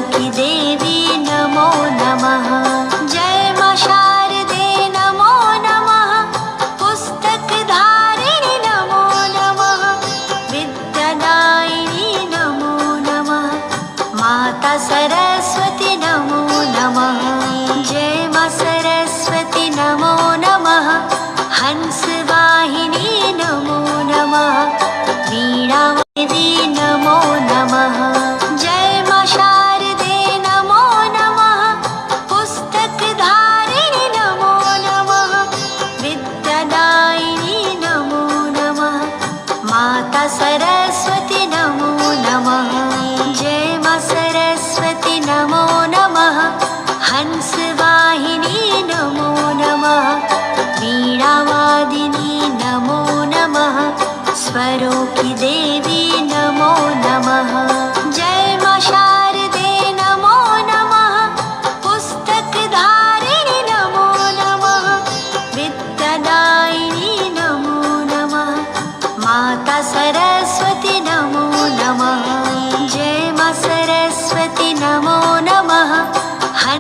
की देवी नमो नमः। जय मां शारदे नमो नमः। पुस्तकधारिणि नमो नमः। विद्यादायिनी नमो नमः। माता सरस्वती नमो नमः। जय मां सरस्वती नमो नमः। हंसवाहिनी नमो नमः। वीणादेवी नमो नमः। जय मां शारदे नमो नमः। पुस्तकधारिणि नमो नमः। विद्यादायिनी नमो नमः। माता सरस्वती नमो नमः। जय मां सरस्वती नमो नमः। हंसवाहिनी नमो नमः। वीणावादिनी नमो नमः। स्वरों की देवी नमो नमः। जय मां शारदे नमो नमः। पुस्तकधारिणि नमो नमः। विद्यादायिनी नमो नमः। माता सरस्वती